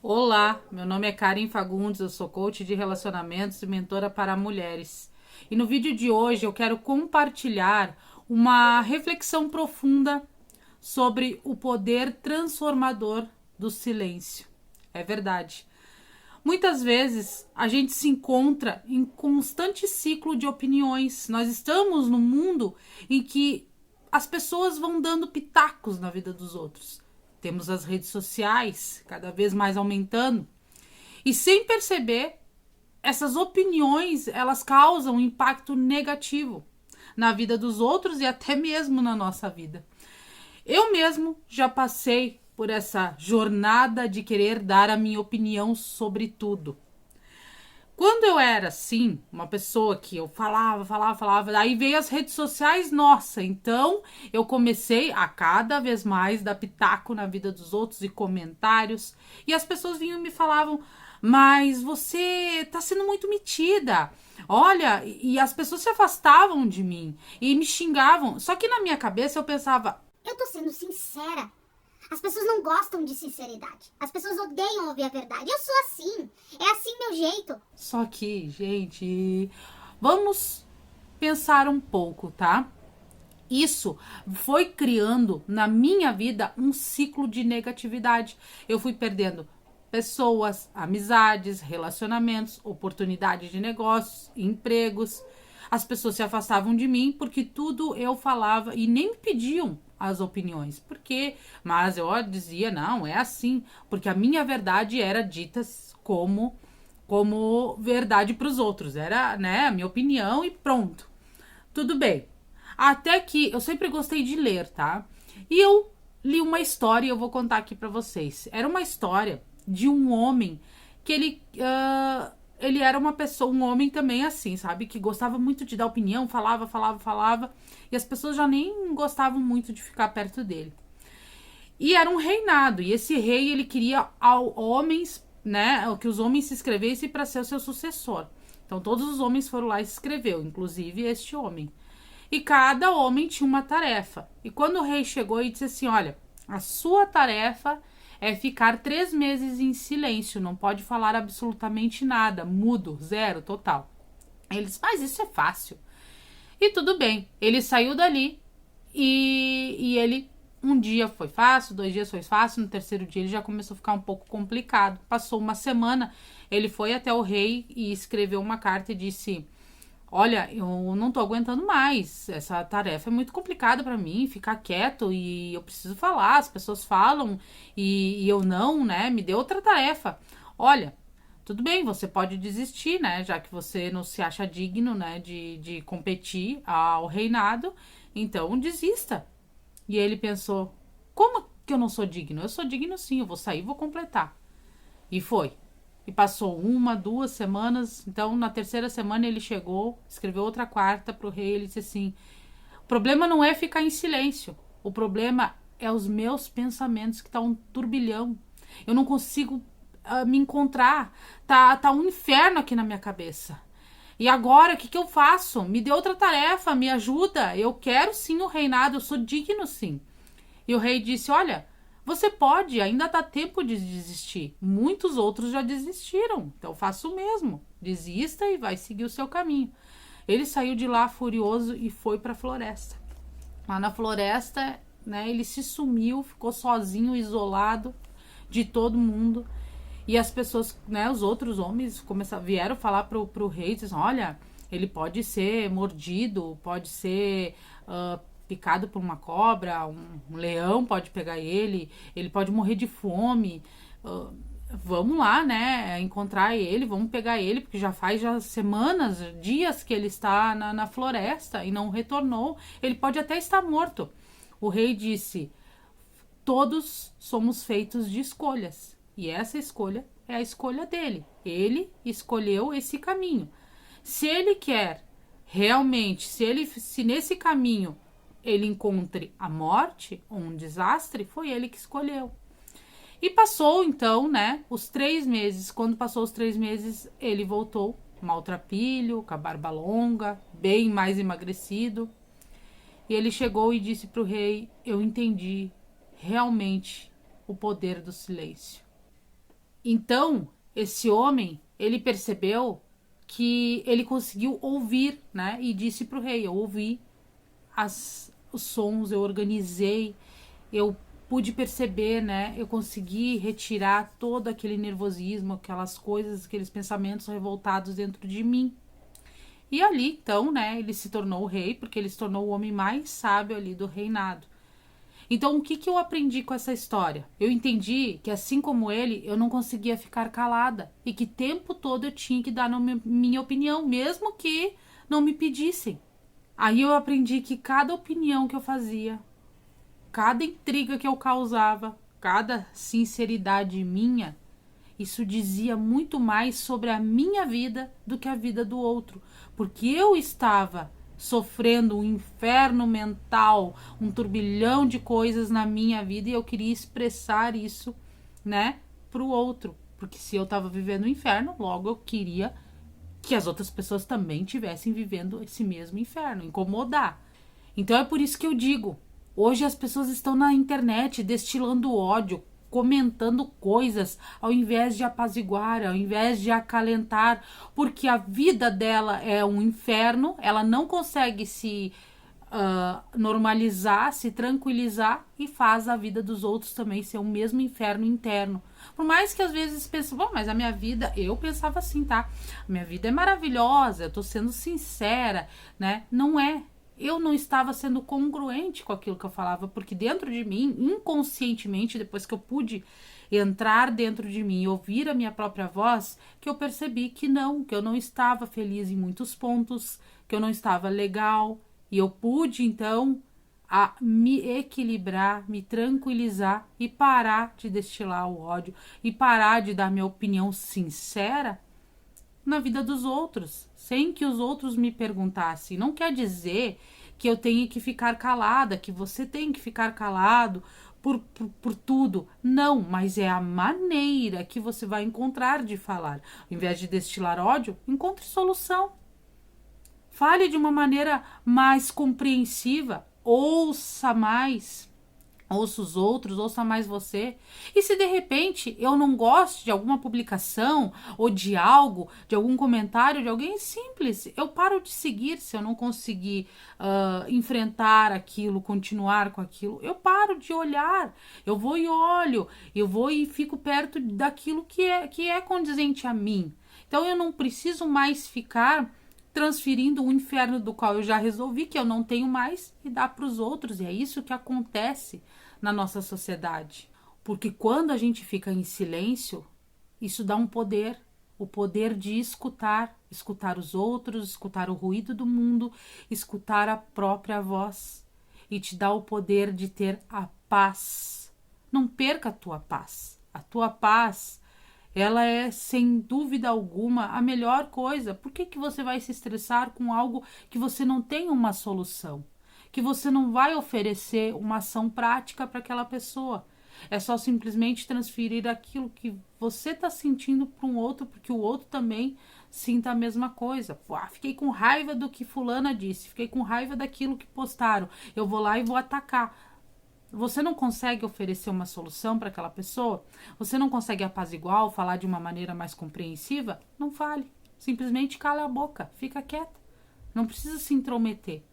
Olá, meu nome é Karen Fagundes, eu sou coach de relacionamentos e mentora para mulheres. E no vídeo de hoje eu quero compartilhar uma reflexão profunda sobre o poder transformador do silêncio. É verdade. Muitas vezes a gente se encontra em constante ciclo de opiniões. Nós estamos num mundo em que as pessoas vão dando pitacos na vida dos outros. Temos as redes sociais cada vez mais aumentando. E sem perceber, essas opiniões, elas causam um impacto negativo na vida dos outros e até mesmo na nossa vida. Eu mesmo já passei por essa jornada de querer dar a minha opinião sobre tudo. Quando eu era assim, uma pessoa que eu falava, aí veio as redes sociais, nossa, então eu comecei a cada vez mais dar pitaco na vida dos outros e comentários, e as pessoas vinham e me falavam, mas você tá sendo muito metida, olha, e as pessoas se afastavam de mim e me xingavam, só que na minha cabeça eu pensava, eu tô sendo sincera. As pessoas não gostam de sinceridade. As pessoas odeiam ouvir a verdade. Eu sou assim. É assim meu jeito. só que, gente, vamos pensar um pouco, tá? Isso foi criando na minha vida um ciclo de negatividade. Eu fui perdendo pessoas, amizades, relacionamentos, oportunidades de negócios, empregos. As pessoas se afastavam de mim porque tudo eu falava e nem me pediam as opiniões. Mas eu dizia, não, é assim, porque a minha verdade era dita como verdade para os outros. Era, né, a minha opinião e pronto. Tudo bem. Até que eu sempre gostei de ler, tá? E eu li uma história e eu vou contar aqui pra vocês. Era uma história de um homem que ele era uma pessoa, um homem também assim, sabe? Que gostava muito de dar opinião, falava. E as pessoas já nem gostavam muito de ficar perto dele. E era um reinado. E esse rei, ele queria homens, né? Que os homens se inscrevessem para ser o seu sucessor. Então todos os homens foram lá e se inscreveu, inclusive este homem. E cada homem tinha uma tarefa. E quando o rei chegou e disse assim, olha, a sua tarefa é ficar 3 meses em silêncio, não pode falar absolutamente nada, mudo, zero, total. Ele disse, mas isso é fácil. E tudo bem, ele saiu dali e ele, um dia foi fácil, 2 dias foi fácil, no terceiro dia ele já começou a ficar um pouco complicado. Passou uma semana, ele foi até o rei e escreveu uma carta e disse, olha, eu não tô aguentando mais. Essa tarefa é muito complicada para mim, ficar quieto e eu preciso falar. As pessoas falam e eu não, né? Me dê outra tarefa. Olha, tudo bem, você pode desistir, né? Já que você não se acha digno, né? De competir ao reinado, então desista. E ele pensou: como que eu não sou digno? Eu sou digno sim, eu vou sair, vou completar. E foi. E passou 1, 2 semanas. Então, na terceira semana, ele chegou, escreveu outra carta pro rei. Ele disse assim: o problema não é ficar em silêncio. O problema é os meus pensamentos, que tá um turbilhão. Eu não consigo me encontrar. Tá um inferno aqui na minha cabeça. E agora, o que eu faço? Me dê outra tarefa, me ajuda. Eu quero sim o reinado, eu sou digno sim. E o rei disse: olha, você pode, ainda dá tempo de desistir. Muitos outros já desistiram, então faça o mesmo. Desista e vai seguir o seu caminho. Ele saiu de lá furioso e foi para a floresta. Lá na floresta, né, ele se sumiu, ficou sozinho, isolado de todo mundo. E as pessoas, né, os outros homens vieram falar pro rei, dizendo, olha, ele pode ser mordido, pode ser picado por uma cobra, um leão pode pegar ele pode morrer de fome. Vamos lá, né, encontrar ele, vamos pegar ele, porque já faz semanas, dias que ele está na floresta e não retornou. Ele pode até estar morto. O rei disse, todos somos feitos de escolhas. E essa escolha é a escolha dele. Ele escolheu esse caminho. Se ele quer realmente, se nesse caminho ele encontre a morte ou um desastre, foi ele que escolheu. E passou então, né, os 3 meses. Quando passou os 3 meses, ele voltou maltrapilho, com a barba longa, bem mais emagrecido. E ele chegou e disse para o rei, eu entendi realmente o poder do silêncio. Então, esse homem, ele percebeu que ele conseguiu ouvir, né? E disse pro rei, eu ouvi os sons, eu organizei, eu pude perceber, né? Eu consegui retirar todo aquele nervosismo, aquelas coisas, aqueles pensamentos revoltados dentro de mim. E ali, então, né, ele se tornou o rei, porque ele se tornou o homem mais sábio ali do reinado. Então, o que, que eu aprendi com essa história? Eu entendi que, assim como ele, eu não conseguia ficar calada e que o tempo todo eu tinha que dar minha opinião, mesmo que não me pedissem. Aí eu aprendi que cada opinião que eu fazia, cada intriga que eu causava, cada sinceridade minha, isso dizia muito mais sobre a minha vida do que a vida do outro, porque eu estava sofrendo um inferno mental, um turbilhão de coisas na minha vida e eu queria expressar isso, né, pro outro, porque se eu estava vivendo o inferno, logo eu queria que as outras pessoas também estivessem vivendo esse mesmo inferno, incomodar. Então é por isso que eu digo, hoje as pessoas estão na internet destilando ódio, comentando coisas, ao invés de apaziguar, ao invés de acalentar, porque a vida dela é um inferno, ela não consegue se normalizar, se tranquilizar e faz a vida dos outros também ser o mesmo inferno interno. Por mais que às vezes pensem, bom, mas a minha vida, eu pensava assim, tá? A minha vida é maravilhosa, eu tô sendo sincera, né? Não é. Eu não estava sendo congruente com aquilo que eu falava, porque dentro de mim, inconscientemente, depois que eu pude entrar dentro de mim e ouvir a minha própria voz, que eu percebi que eu não estava feliz em muitos pontos, que eu não estava legal, e eu pude, então, me equilibrar, me tranquilizar e parar de destilar o ódio e parar de dar minha opinião sincera na vida dos outros, sem que os outros me perguntassem. Não quer dizer que eu tenha que ficar calada, que você tem que ficar calado por tudo. Não, mas é a maneira que você vai encontrar de falar. Ao invés de destilar ódio, encontre solução. Fale de uma maneira mais compreensiva, ouça mais, ouça os outros, ouça mais você. E se de repente eu não gosto de alguma publicação ou de algo, de algum comentário de alguém, simples, eu paro de seguir se eu não conseguir enfrentar aquilo, continuar com aquilo. Eu paro de olhar, eu vou e olho, eu vou e fico perto daquilo que é condizente a mim. Então eu não preciso mais ficar transferindo o inferno do qual eu já resolvi que eu não tenho mais e dar para os outros. E é isso que acontece na nossa sociedade. Porque quando a gente fica em silêncio, isso dá um poder, o poder de escutar os outros, escutar o ruído do mundo, escutar a própria voz e te dá o poder de ter a paz. Não perca a tua paz. A tua paz, ela é, sem dúvida alguma, a melhor coisa. Por que você vai se estressar com algo que você não tem uma solução? Que você não vai oferecer uma ação prática para aquela pessoa? É só simplesmente transferir aquilo que você está sentindo para um outro, porque o outro também sinta a mesma coisa. Pô, fiquei com raiva do que fulana disse, fiquei com raiva daquilo que postaram. Eu vou lá e vou atacar. Você não consegue oferecer uma solução para aquela pessoa? Você não consegue apaziguar ou falar de uma maneira mais compreensiva? Não fale. Simplesmente cala a boca, fica quieta. Não precisa se intrometer.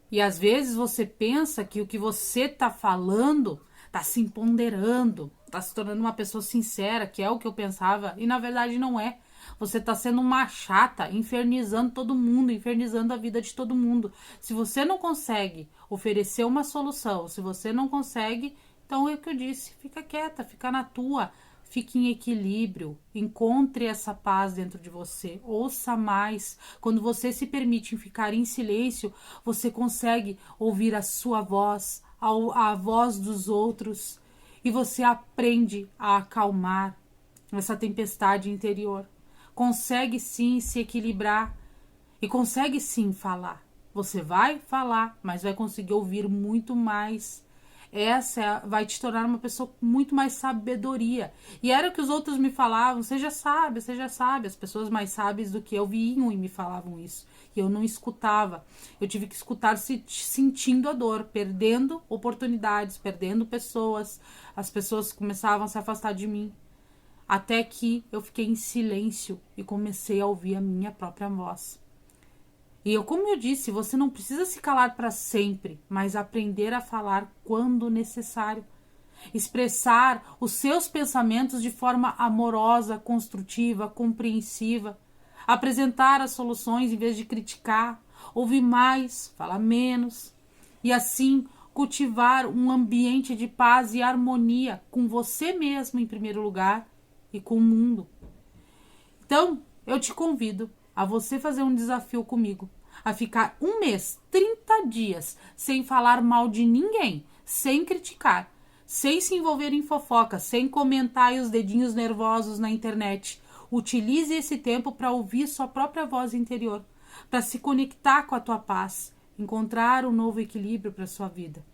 E às vezes você pensa que o que você está falando está se empoderando, está se tornando uma pessoa sincera, que é o que eu pensava, e na verdade não é. Você está sendo uma chata, infernizando todo mundo, infernizando a vida de todo mundo. Se você não consegue oferecer uma solução, se você não consegue, então é o que eu disse, fica quieta, fica na tua, fique em equilíbrio, encontre essa paz dentro de você, ouça mais. Quando você se permite ficar em silêncio, você consegue ouvir a sua voz, a voz dos outros, e você aprende a acalmar essa tempestade interior. Consegue sim se equilibrar e consegue sim falar. Você vai falar, mas vai conseguir ouvir muito mais. Essa vai te tornar uma pessoa com muito mais sabedoria. E era o que os outros me falavam, seja sábia, seja sábia. As pessoas mais sábias do que eu vinham e me falavam isso. E eu não escutava. Eu tive que escutar sentindo a dor, perdendo oportunidades, perdendo pessoas. As pessoas começavam a se afastar de mim. até que eu fiquei em silêncio e comecei a ouvir a minha própria voz. E como eu disse, você não precisa se calar para sempre, mas aprender a falar quando necessário. Expressar os seus pensamentos de forma amorosa, construtiva, compreensiva. Apresentar as soluções em vez de criticar. Ouvir mais, falar menos. E assim cultivar um ambiente de paz e harmonia com você mesmo em primeiro lugar e com o mundo. Então, eu te convido a você fazer um desafio comigo, a ficar 1 mês, 30 dias, sem falar mal de ninguém, sem criticar, sem se envolver em fofoca, sem comentar os dedinhos nervosos na internet. Utilize esse tempo para ouvir sua própria voz interior, para se conectar com a tua paz, encontrar um novo equilíbrio para sua vida.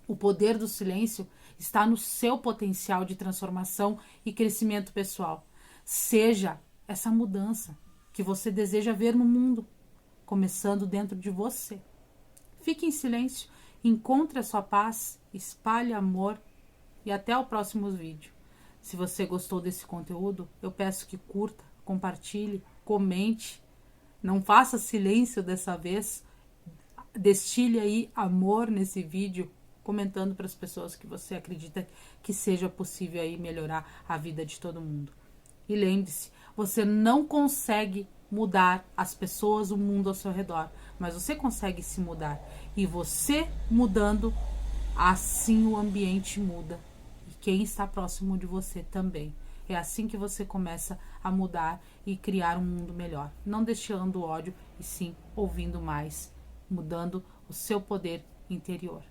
O poder do silêncio está no seu potencial de transformação e crescimento pessoal. Seja essa mudança que você deseja ver no mundo, começando dentro de você. Fique em silêncio, encontre a sua paz, espalhe amor e até o próximo vídeo. Se você gostou desse conteúdo, eu peço que curta, compartilhe, comente. Não faça silêncio dessa vez. Destile aí amor nesse vídeo, comentando para as pessoas que você acredita que seja possível aí melhorar a vida de todo mundo. E lembre-se, você não consegue mudar as pessoas, o mundo ao seu redor, mas você consegue se mudar. E você mudando, assim o ambiente muda. E quem está próximo de você também. É assim que você começa a mudar e criar um mundo melhor. Não deixando o ódio, e sim ouvindo mais, mudando o seu poder interior.